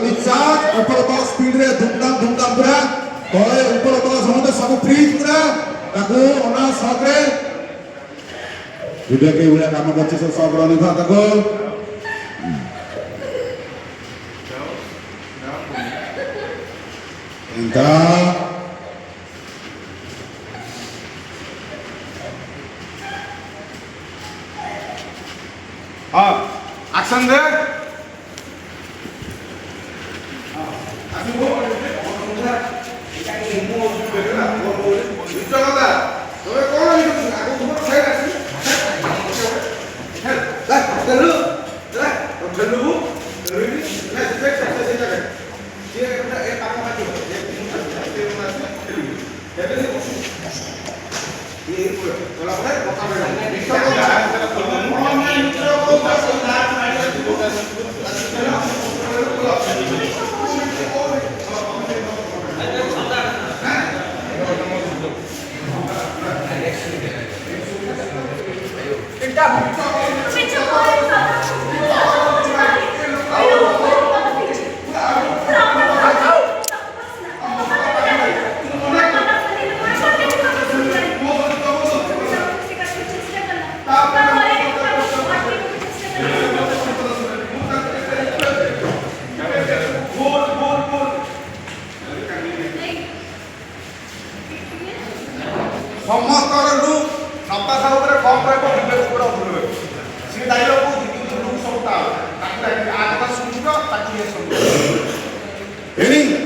ଯଦି ଚାକ୍ ଉପର ତଳ ସ୍ପିଡରେ ଧୁମଧାମ ପୁରା ତଳେ ଉପର ତଳ ସମସ୍ତେ ସବୁ ଫ୍ରିଜ୍ ପୁରା ତାକୁ ଅନା ସକରେ ଭିଡ଼ିଓ କେଇ ଭଳିଆ କାମ କରୁଛି ସବୁ ସକ୍ ରହିଥା ତାକୁ ଏନ୍ତା हाँ एक्शन दे Ini